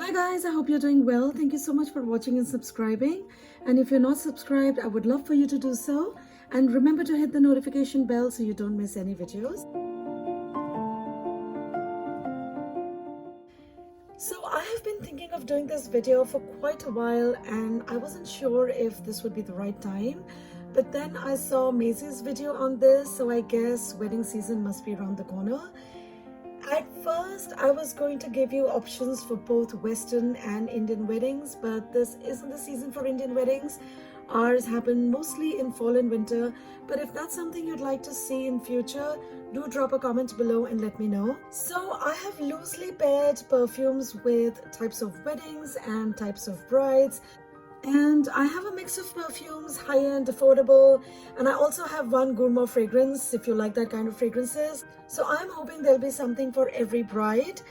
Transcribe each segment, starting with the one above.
Hi guys, I hope you're doing well. Thank you so much for watching and subscribing. And if you're not subscribed, I would love for you to do so. And remember to hit the notification bell so you don't miss any videos. So I have been thinking of doing this video for quite a while and I wasn't sure if this would be the right time. But then I saw Maisie's video on this, so I guess wedding season must be around the corner. At first, I was going to give you options for both Western and Indian weddings, but this isn't the season for Indian weddings. Ours happen mostly in fall and winter, but if that's something you'd like to see in future, do drop a comment below and let me know. So I have loosely paired perfumes with types of weddings and types of brides. And I have a mix of perfumes, high-end, affordable, and I also have one gourmand fragrance if you like that kind of fragrances. So I'm hoping there'll be something for every bride.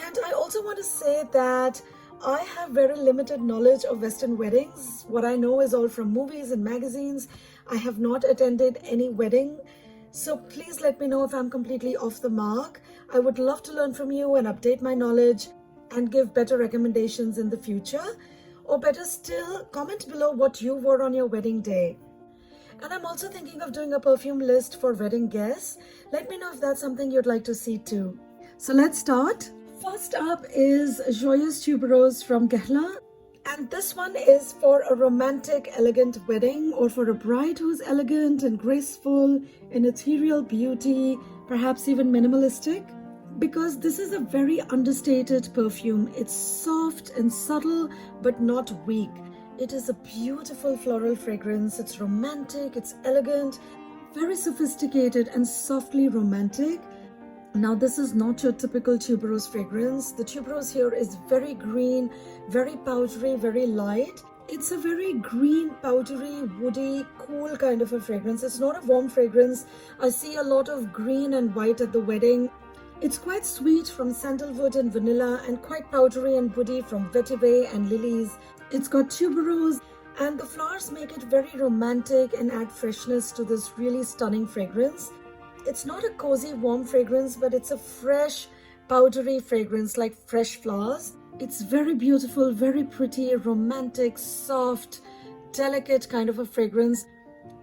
And I also want to say that I have very limited knowledge of Western weddings. What I know is all from movies and magazines. I have not attended any wedding. So please let me know if I'm completely off the mark. I would love to learn from you and update my knowledge and give better recommendations in the future. Or better still, comment below what you wore on your wedding day. And I'm also thinking of doing a perfume list for wedding guests. Let me know if that's something you'd like to see too. So let's start. First up is Joyeuse Tuberose from Gehla. And this one is for a romantic, elegant wedding or for a bride who's elegant and graceful, in ethereal beauty, perhaps even minimalistic. Because this is a very understated perfume. It's soft and subtle, but not weak. It is a beautiful floral fragrance. It's romantic, it's elegant, very sophisticated and softly romantic. Now, this is not your typical tuberose fragrance. The tuberose here is very green, very powdery, very light. It's a very green, powdery, woody, cool kind of a fragrance. It's not a warm fragrance. I see a lot of green and white at the wedding. It's quite sweet from sandalwood and vanilla and quite powdery and woody from vetiver and lilies. It's got tuberose and the flowers make it very romantic and add freshness to this really stunning fragrance. It's not a cozy warm fragrance, but it's a fresh powdery fragrance like fresh flowers. It's very beautiful, very pretty, romantic, soft, delicate kind of a fragrance.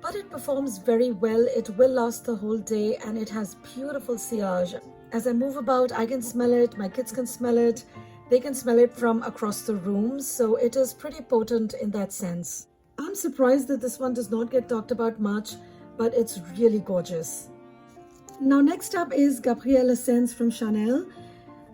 But it performs very well. It will last the whole day and it has beautiful sillage. As I move about, I can smell it, my kids can smell it, they can smell it from across the room, so it is pretty potent in that sense. I'm surprised that this one does not get talked about much, but it's really gorgeous. Now next up is Gabrielle Essence from Chanel,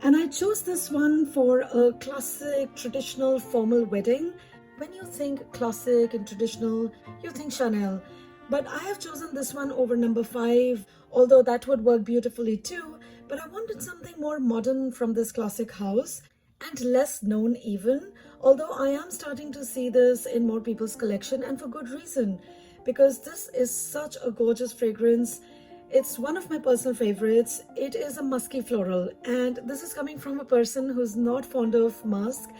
and I chose this one for a classic, traditional, formal wedding. When you think classic and traditional, you think Chanel, but I have chosen this one over number 5, although that would work beautifully too. But I wanted something more modern from this classic house and less known even, although I am starting to see this in more people's collection and for good reason, because this is such a gorgeous fragrance. It's one of my personal favorites. It is a musky floral, and this is coming from a person who's not fond of musk.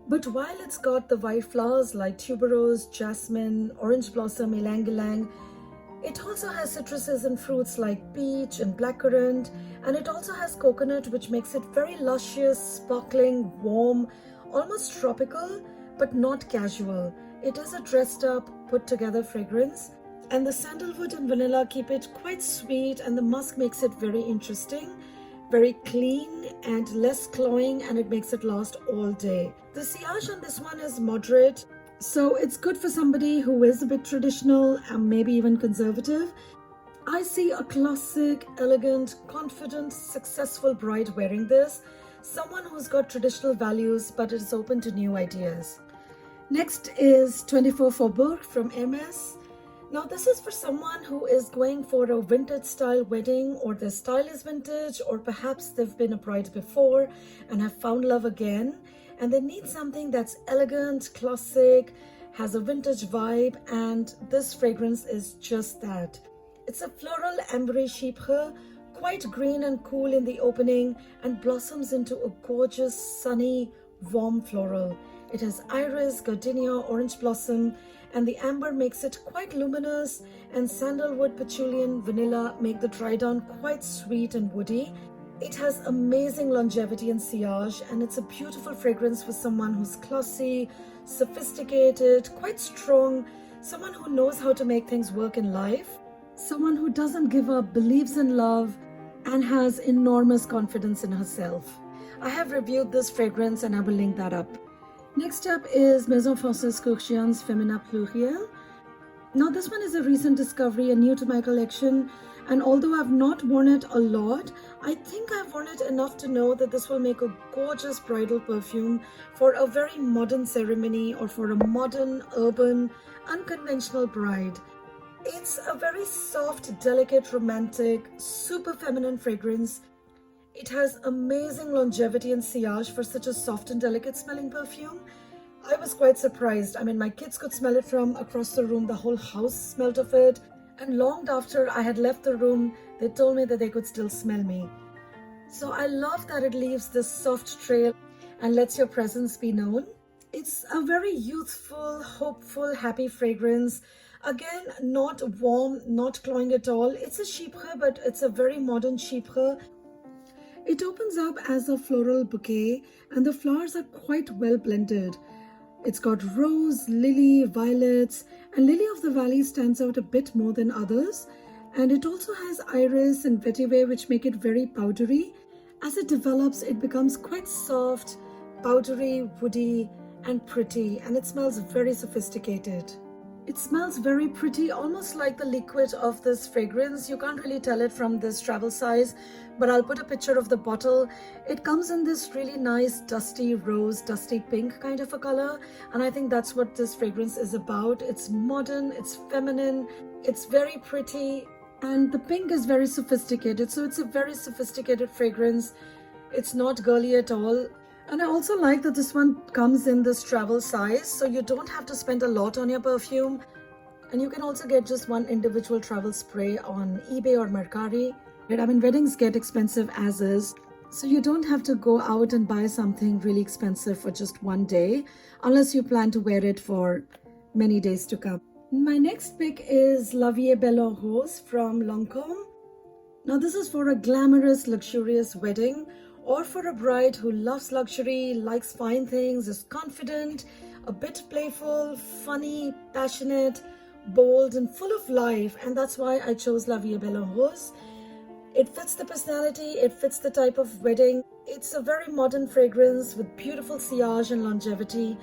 But while it's got the white flowers like tuberose, jasmine, orange blossom, ylang-ylang, it also has citruses and fruits like peach and blackcurrant, and it also has coconut, which makes it very luscious, sparkling, warm, almost tropical, but not casual. It is a dressed up, put together fragrance, and the sandalwood and vanilla keep it quite sweet, and the musk makes it very interesting, very clean and less cloying, and it makes it last all day. The sillage on this one is moderate. So it's good for somebody who is a bit traditional and maybe even conservative. I see a classic, elegant, confident, successful bride wearing this. Someone who's got traditional values but is open to new ideas. Next is 24 Faubourg from Hermès. Now this is for someone who is going for a vintage style wedding, or their style is vintage, or perhaps they've been a bride before and have found love again. And they need something that's elegant, classic, has a vintage vibe, and this fragrance is just that. It's a floral ambery chypre, quite green and cool in the opening, and blossoms into a gorgeous, sunny, warm floral. It has iris, gardenia, orange blossom, and the amber makes it quite luminous, and sandalwood, patchouli, and vanilla make the dry down quite sweet and woody. It has amazing longevity and sillage, and it's a beautiful fragrance for someone who's classy, sophisticated, quite strong, someone who knows how to make things work in life, someone who doesn't give up, believes in love, and has enormous confidence in herself. I have reviewed this fragrance and I will link that up. Next up is Maison Francaise Kurkdjian's Femina Pluriel. Now this one is a recent discovery and new to my collection, and although I've not worn it a lot, I think I've worn it enough to know that this will make a gorgeous bridal perfume for a very modern ceremony or for a modern, urban, unconventional bride. It's a very soft, delicate, romantic, super feminine fragrance. It has amazing longevity and sillage for such a soft and delicate smelling perfume. I was quite surprised. I mean, my kids could smell it from across the room. The whole house smelled of it. And long after I had left the room, they told me that they could still smell me. So I love that it leaves this soft trail and lets your presence be known. It's a very youthful, hopeful, happy fragrance. Again, not warm, not cloying at all. It's a chypre, but it's a very modern chypre. It opens up as a floral bouquet and the flowers are quite well blended. It's got rose, lily, violets, and lily of the valley stands out a bit more than others. And it also has iris and vetiver, which make it very powdery. As it develops, it becomes quite soft, powdery, woody, and pretty, and it smells very sophisticated. It smells very pretty, almost like the liquid of this fragrance. You can't really tell it from this travel size, but I'll put a picture of the bottle. It comes in this really nice dusty rose, dusty pink kind of a color, and I think that's what this fragrance is about. It's modern, it's feminine, it's very pretty, and the pink is very sophisticated, so it's a very sophisticated fragrance. It's not girly at all. And I also like that this one comes in this travel size, so you don't have to spend a lot on your perfume. And you can also get just one individual travel spray on eBay or Mercari. I mean, weddings get expensive as is, so you don't have to go out and buy something really expensive for just one day, unless you plan to wear it for many days to come. My next pick is La Vie est Belle en Rose from Lancôme. Now this is for a glamorous, luxurious wedding, or for a bride who loves luxury, likes fine things, is confident, a bit playful, funny, passionate, bold, and full of life. And that's why I chose La Vie est Belle en Rose. It fits the personality, it fits the type of wedding. It's a very modern fragrance with beautiful sillage and longevity.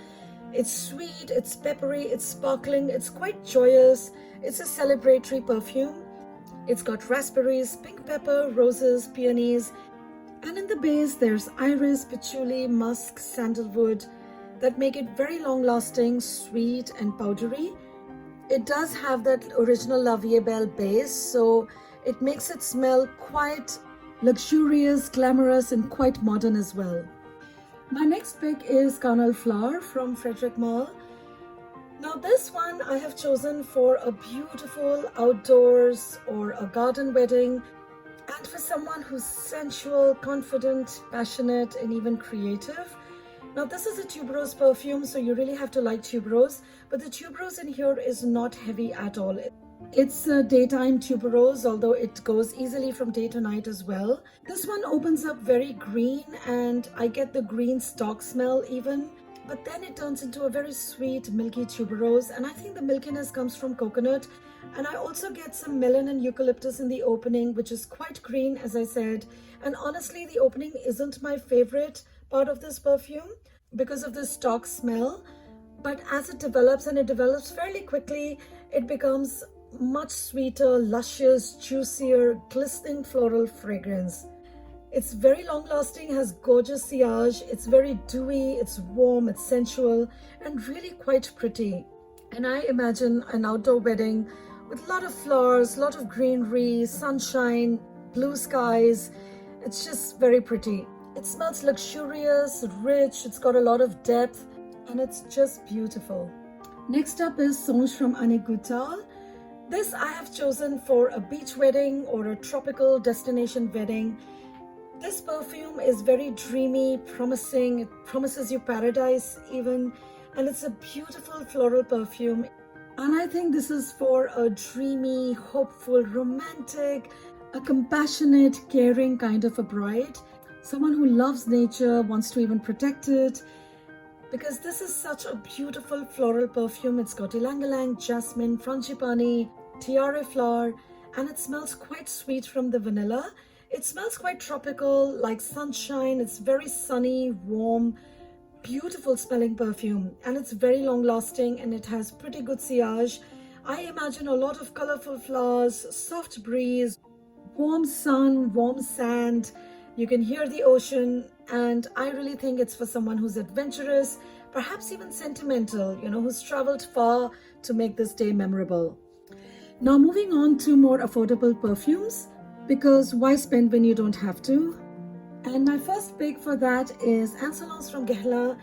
It's sweet, it's peppery, it's sparkling, it's quite joyous. It's a celebratory perfume. It's got raspberries, pink pepper, roses, peonies, and in the base there's iris, patchouli, musk, sandalwood that make it very long lasting, sweet and powdery. It does have that original La Vie est Belle base, so it makes it smell quite luxurious, glamorous, and quite modern as well. My next pick is Carnal Flower from Frederic Malle. Now this one I have chosen for a beautiful outdoors or a garden wedding, and for someone who's sensual, confident, passionate, and even creative. Now this is a tuberose perfume, so you really have to like tuberose, but the tuberose in here is not heavy at all. It's a daytime tuberose, although it goes easily from day to night as well. This one opens up very green, and I get the green stalk smell even, but then it turns into a very sweet, milky tuberose, and I think the milkiness comes from coconut. And I also get some melon and eucalyptus in the opening, which is quite green, as I said. And honestly, the opening isn't my favorite part of this perfume because of the stalk smell. But as it develops, and it develops fairly quickly, it becomes much sweeter, luscious, juicier, glistening floral fragrance. It's very long lasting, has gorgeous sillage, it's very dewy, it's warm, it's sensual, and really quite pretty. And I imagine an outdoor wedding with a lot of flowers, a lot of greenery, sunshine, blue skies. It's just very pretty. It smells luxurious, rich, it's got a lot of depth, and it's just beautiful. Next up is Songe from Annick Goutal. This I have chosen for a beach wedding or a tropical destination wedding. This perfume is very dreamy, promising. It promises you paradise even, and it's a beautiful floral perfume. And I think this is for a dreamy, hopeful, romantic, a compassionate, caring kind of a bride, someone who loves nature, wants to even protect it, because this is such a beautiful floral perfume. It's got ylang-ylang, jasmine, frangipani, tiare flower, and it smells quite sweet from the vanilla. It smells quite tropical, like sunshine. It's very sunny, warm, beautiful smelling perfume, and it's very long lasting, and it has pretty good sillage. I imagine a lot of colorful flowers, soft breeze, warm sun, warm sand. You can hear the ocean, and I really think it's for someone who's adventurous, perhaps even sentimental, who's traveled far to make this day memorable. Now moving on to more affordable perfumes, because why spend when you don't have to? And my first pick for that is Insolence from Guerlain.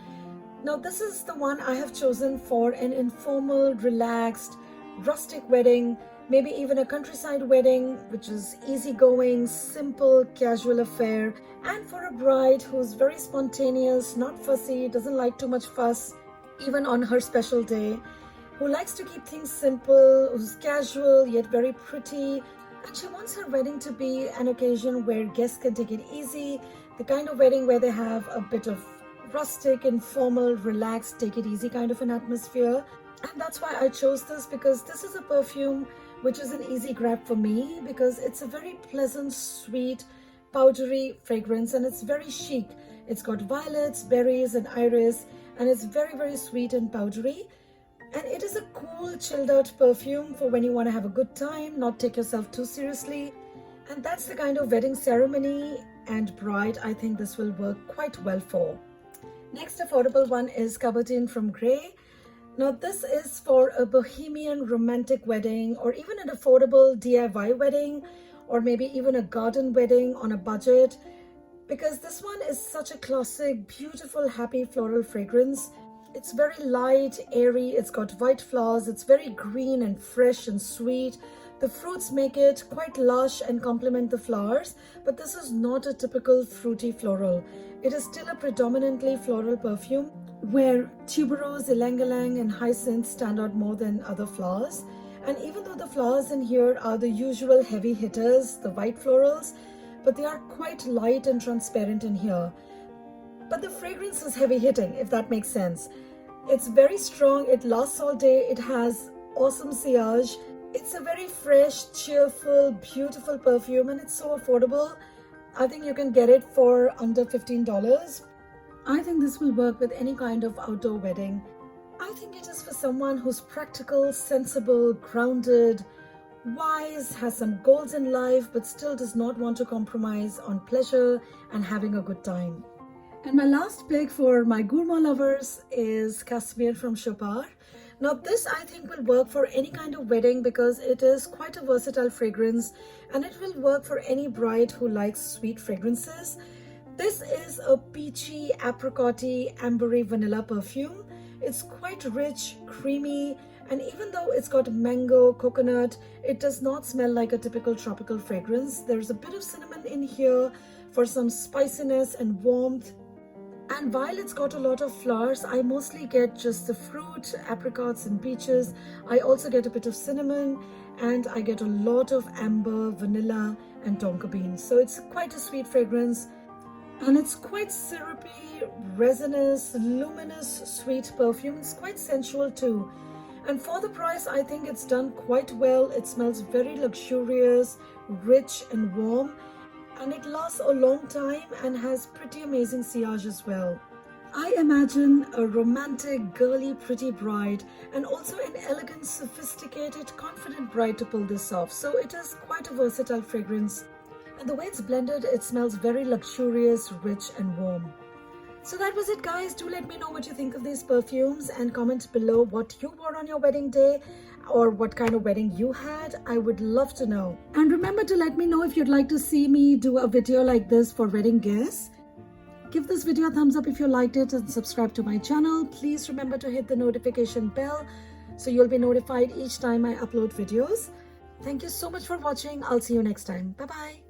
Now this is the one I have chosen for an informal, relaxed, rustic wedding, maybe even a countryside wedding, which is easygoing, simple, casual affair, and for a bride who's very spontaneous, not fussy, doesn't like too much fuss, even on her special day, who likes to keep things simple, who's casual yet very pretty, and she wants her wedding to be an occasion where guests can take it easy, the kind of wedding where they have a bit of rustic, informal, relaxed, take it easy kind of an atmosphere. And that's why I chose this, because this is a perfume which is an easy grab for me, because it's a very pleasant, sweet, powdery fragrance, and it's very chic. It's got violets, berries, and iris, and it's very, very sweet and powdery. And it is a cool, chilled out perfume for when you want to have a good time, not take yourself too seriously. And that's the kind of wedding ceremony and bride I think this will work quite well for. Next affordable one is Cabotin from Grey. Now this is for a bohemian romantic wedding, or even an affordable DIY wedding, or maybe even a garden wedding on a budget, because this one is such a classic, beautiful, happy floral fragrance. It's very light, airy, it's got white flowers, it's very green and fresh and sweet. The fruits make it quite lush and complement the flowers, but this is not a typical fruity floral. It is still a predominantly floral perfume, where tuberose, ylang-ylang, and hyacinth stand out more than other flowers. And even though the flowers in here are the usual heavy hitters, the white florals, but they are quite light and transparent in here. But the fragrance is heavy hitting, if that makes sense. It's very strong, it lasts all day, it has awesome sillage. It's a very fresh, cheerful, beautiful perfume, and it's so affordable. I think you can get it for under $15. I think this will work with any kind of outdoor wedding. I think it is for someone who's practical, sensible, grounded, wise, has some goals in life, but still does not want to compromise on pleasure and having a good time. And my last pick for my Gourmand lovers is Casimir from Chopard. Now this I think will work for any kind of wedding, because it is quite a versatile fragrance, and it will work for any bride who likes sweet fragrances. This is a peachy, apricot-y, ambery vanilla perfume. It's quite rich, creamy, and even though it's got mango, coconut, it does not smell like a typical tropical fragrance. There's a bit of cinnamon in here for some spiciness and warmth. And while it's got a lot of flowers, I mostly get just the fruit, apricots and peaches. I also get a bit of cinnamon, and I get a lot of amber, vanilla and tonka beans. So it's quite a sweet fragrance, and it's quite syrupy, resinous, luminous, sweet perfume. It's quite sensual too. And for the price, I think it's done quite well. It smells very luxurious, rich and warm. And it lasts a long time and has pretty amazing sillage as well. I imagine a romantic, girly, pretty bride, and also an elegant, sophisticated, confident bride to pull this off. So it is quite a versatile fragrance. And the way it's blended, it smells very luxurious, rich and warm. So that was it, guys. Do let me know what you think of these perfumes, and comment below what you wore on your wedding day, or what kind of wedding you had. I would love to know. And remember to let me know if you'd like to see me do a video like this for wedding guests. Give this video a thumbs up if you liked it, and subscribe to my channel. Please remember to hit the notification bell so you'll be notified each time I upload videos. Thank you so much for watching. I'll see you next time. Bye bye.